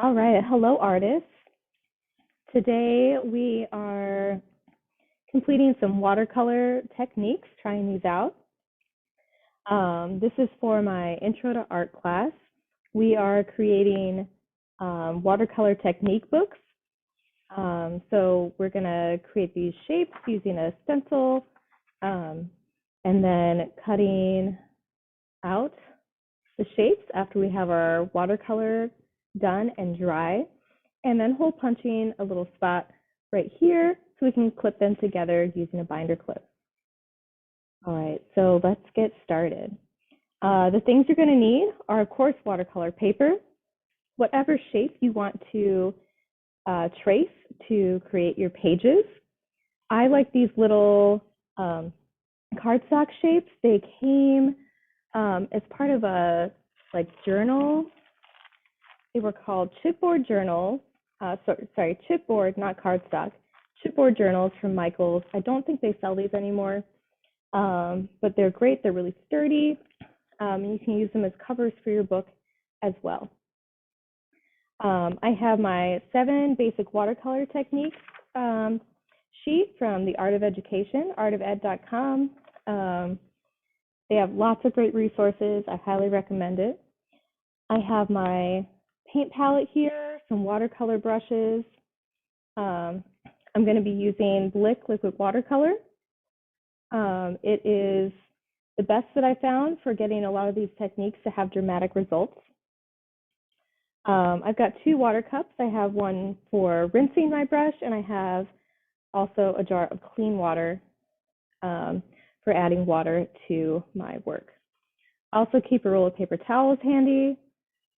All right, hello artists. Today we are completing some watercolor techniques, trying these out. This is for my Intro to Art class. We are creating watercolor technique books. So we're gonna create these shapes using a stencil and then cutting out the shapes after we have our watercolor done and dry, and then hole punching a little spot right here so we can clip them together using a binder clip. All right, so let's get started. The things you're going to need are, of course, watercolor paper, whatever shape you want to trace to create your pages. I like these little cardstock shapes. They came as part of a journal. They were called chipboard journals. Chipboard, not cardstock. Chipboard journals from Michaels. I don't think they sell these anymore, but they're great. They're really sturdy. And you can use them as covers for your book as well. I have my 7 basic watercolor techniques sheet from the Art of Education, artofed.com. They have lots of great resources. I highly recommend it. I have my paint palette here, some watercolor brushes. I'm going to be using Blick liquid watercolor. It is the best that I found for getting a lot of these techniques to have dramatic results. I've got 2 water cups. I have one for rinsing my brush, and I have also a jar of clean water for adding water to my work. I also keep a roll of paper towels handy.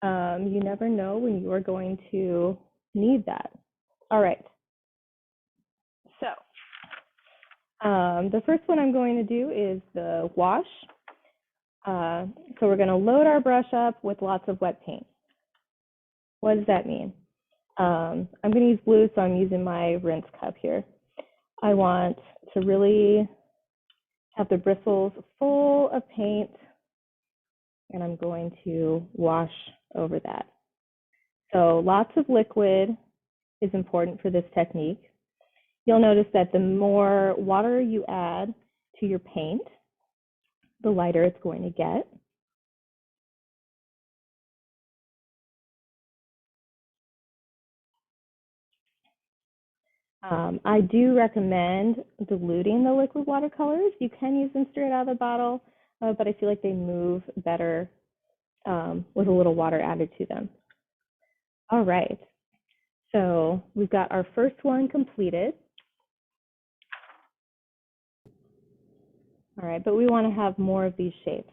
You never know when you are going to need that. All right. So the first one I'm going to do is the wash. So we're going to load our brush up with lots of wet paint. What does that mean? I'm going to use blue, so I'm using my rinse cup here. I want to really have the bristles full of paint, and I'm going to wash over that. So lots of liquid is important for this technique. You'll notice that the more water you add to your paint, the lighter it's going to get. I do recommend diluting the liquid watercolors. You can use them straight out of the bottle, but I feel like they move better with a little water added to them. All right, so we've got our first one completed. All right, but we want to have more of these shapes.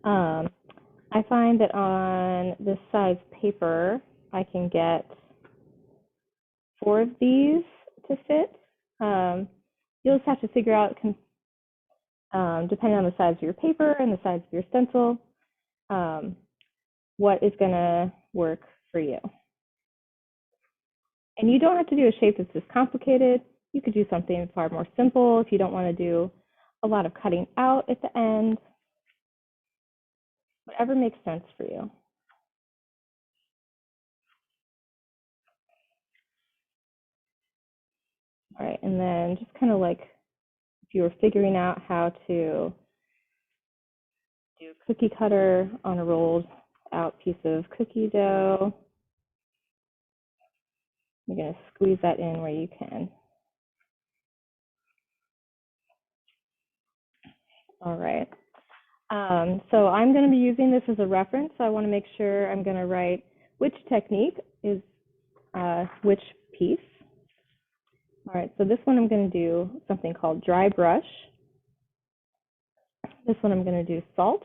I find that on this size paper, I can get 4 of these to fit. You'll just have to figure out, depending on the size of your paper and the size of your stencil, what is going to work for you. And you don't have to do a shape that's this complicated. You could do something far more simple if you don't want to do a lot of cutting out at the end. Whatever makes sense for you. All right, and then just kind of like if you were figuring out how to do a cookie cutter on a rolled out piece of cookie dough, you're going to squeeze that in where you can. All right. So I'm going to be using this as a reference. So I want to make sure I'm going to write which technique is which piece. All right, so this one I'm going to do something called dry brush. This one I'm going to do salt.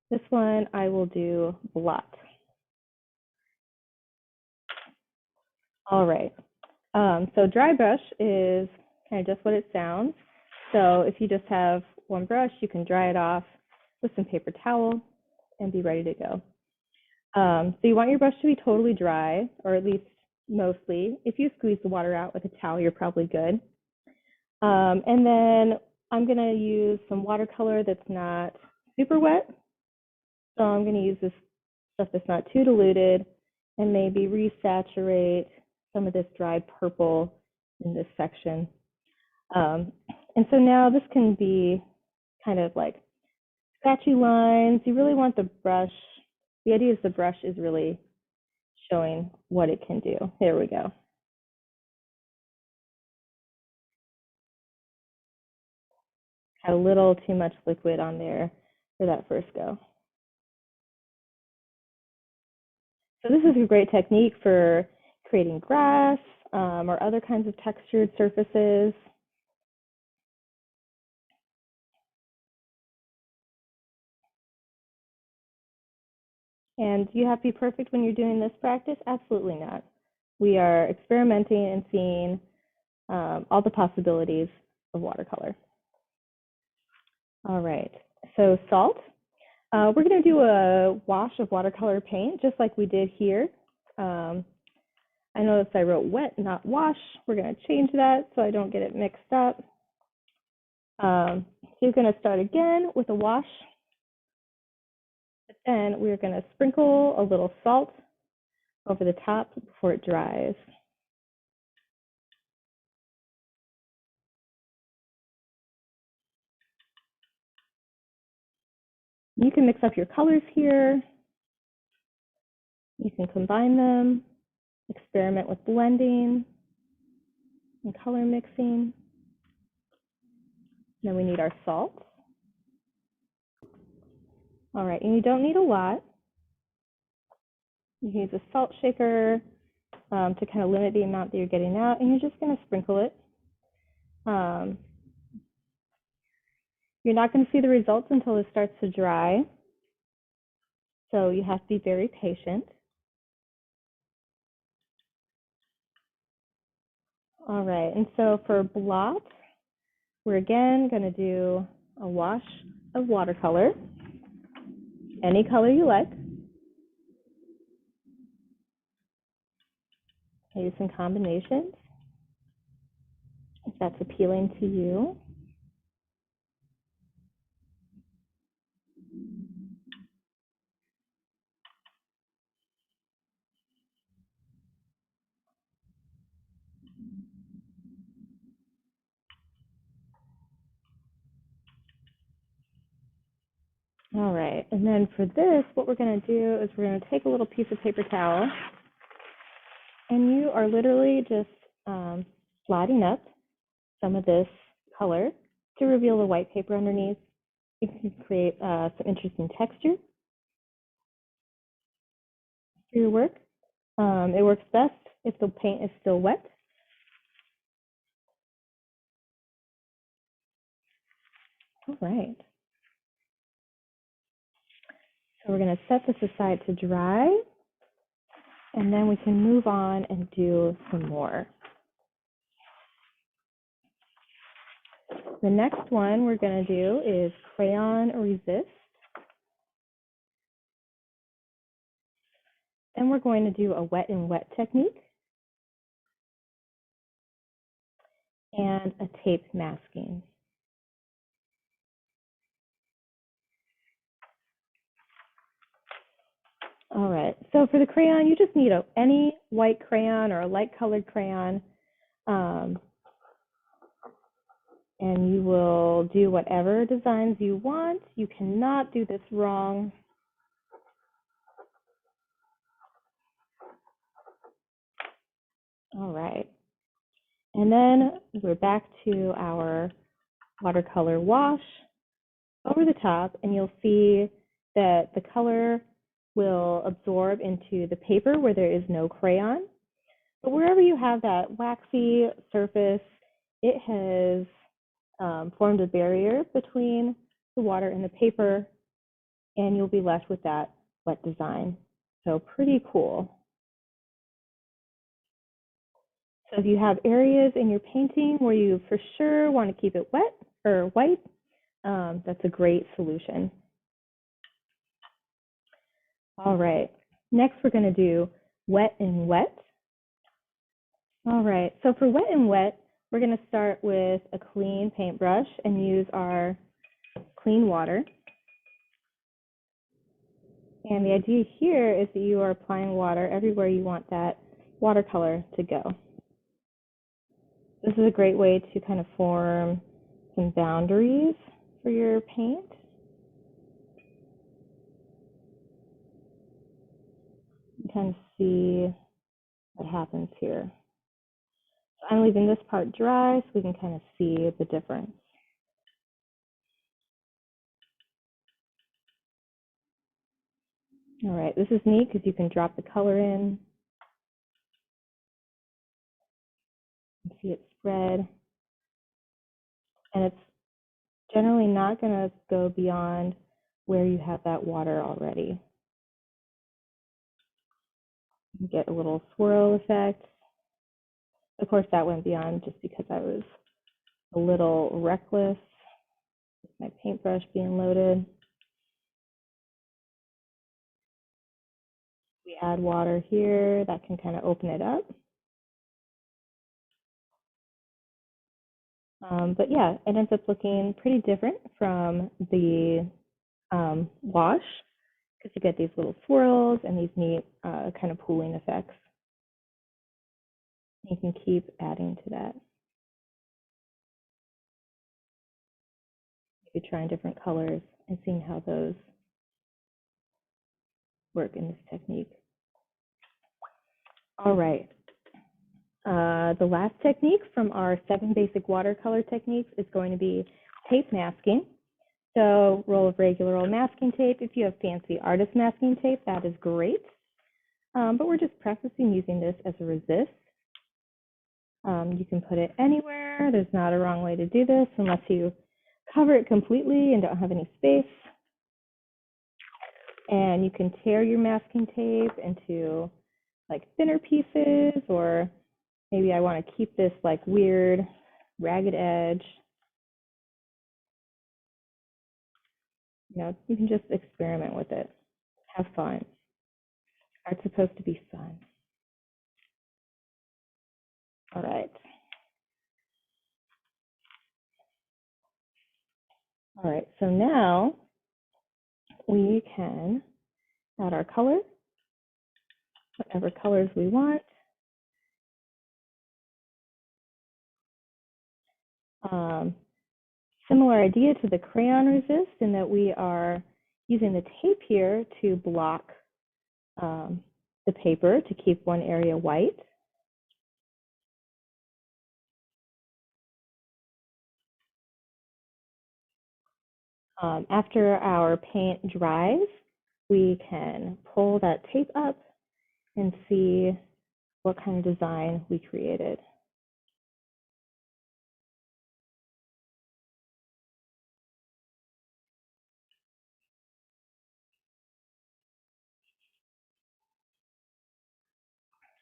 This one I will do blot. All right, so dry brush is kind of just what it sounds. So if you just have one brush, you can dry it off with some paper towel and be ready to go. So you want your brush to be totally dry, or at least mostly. If you squeeze the water out with a towel, you're probably good. And then I'm going to use some watercolor that's not super wet. So I'm going to use this stuff that's not too diluted and maybe resaturate some of this dried purple in this section. And so now this can be kind of like scratchy lines. You really want the brush, the idea is the brush is really showing what it can do. There we go. Had a little too much liquid on there for that first go. So this is a great technique for creating grass or other kinds of textured surfaces. And do you have to be perfect when you're doing this practice? Absolutely not. We are experimenting and seeing all the possibilities of watercolor. All right, so salt. We're going to do a wash of watercolor paint, just like we did here. I noticed I wrote wet, not wash. We're going to change that so I don't get it mixed up. So you're going to start again with a wash. But then we're going to sprinkle a little salt over the top before it dries. You can mix up your colors here. You can combine them, experiment with blending and color mixing. Then we need our salt. All right, and you don't need a lot. You can use a salt shaker to kind of limit the amount that you're getting out, and you're just going to sprinkle it. You're not going to see the results until it starts to dry, so you have to be very patient. All right, and so for blot, we're again going to do a wash of watercolor, any color you like. Maybe some combinations, if that's appealing to you. All right, and then for this, what we're going to do is we're going to take a little piece of paper towel, and you are literally just sliding up some of this color to reveal the white paper underneath. You can create some interesting texture for your work. It works best if the paint is still wet. All right. So we're going to set this aside to dry, and then we can move on and do some more. The next one we're going to do is crayon resist. Then we're going to do a wet and wet technique and a tape masking. All right, so for the crayon, you just need any white crayon or a light colored crayon, and you will do whatever designs you want. You cannot do this wrong. All right, and then we're back to our watercolor wash over the top, and you'll see that the color will absorb into the paper where there is no crayon. But wherever you have that waxy surface, it has formed a barrier between the water and the paper, and you'll be left with that wet design. So pretty cool. So if you have areas in your painting where you for sure want to keep it wet or white, that's a great solution. All right, next we're going to do wet and wet. All right, so for wet and wet, we're going to start with a clean paintbrush and use our clean water. And the idea here is that you are applying water everywhere you want that watercolor to go. This is a great way to kind of form some boundaries for your paint. You kind of see what happens here. So I'm leaving this part dry so we can kind of see the difference. All right, this is neat because you can drop the color in and see it spread. And it's generally not going to go beyond where you have that water already. You get a little swirl effect. Of course, that went beyond just because I was a little reckless with my paintbrush being loaded. We add water here, that can kind of open it up. But yeah, it ends up looking pretty different from the wash because you get these little swirls and these neat kind of pooling effects. You can keep adding to that. Maybe trying different colors and seeing how those work in this technique. All right. The last technique from our 7 basic watercolor techniques is going to be tape masking. So roll of regular old masking tape. If you have fancy artist masking tape, that is great. But we're just practicing using this as a resist. You can put it anywhere. There's not a wrong way to do this unless you cover it completely and don't have any space. And you can tear your masking tape into like thinner pieces, or maybe I want to keep this like weird ragged edge. You know, you can just experiment with it. Have fun. Art's supposed to be fun. All right. All right, so now we can add our color, whatever colors we want. Similar idea to the crayon resist in that we are using the tape here to block the paper to keep one area white. After our paint dries, we can pull that tape up and see what kind of design we created.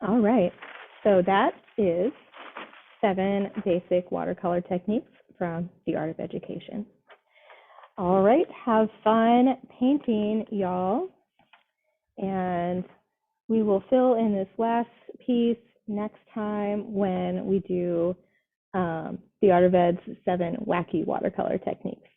All right, so that is 7 basic watercolor techniques from the Art of Education. All right, have fun painting, y'all. And we will fill in this last piece next time when we do the Art of Ed's 7 wacky watercolor techniques.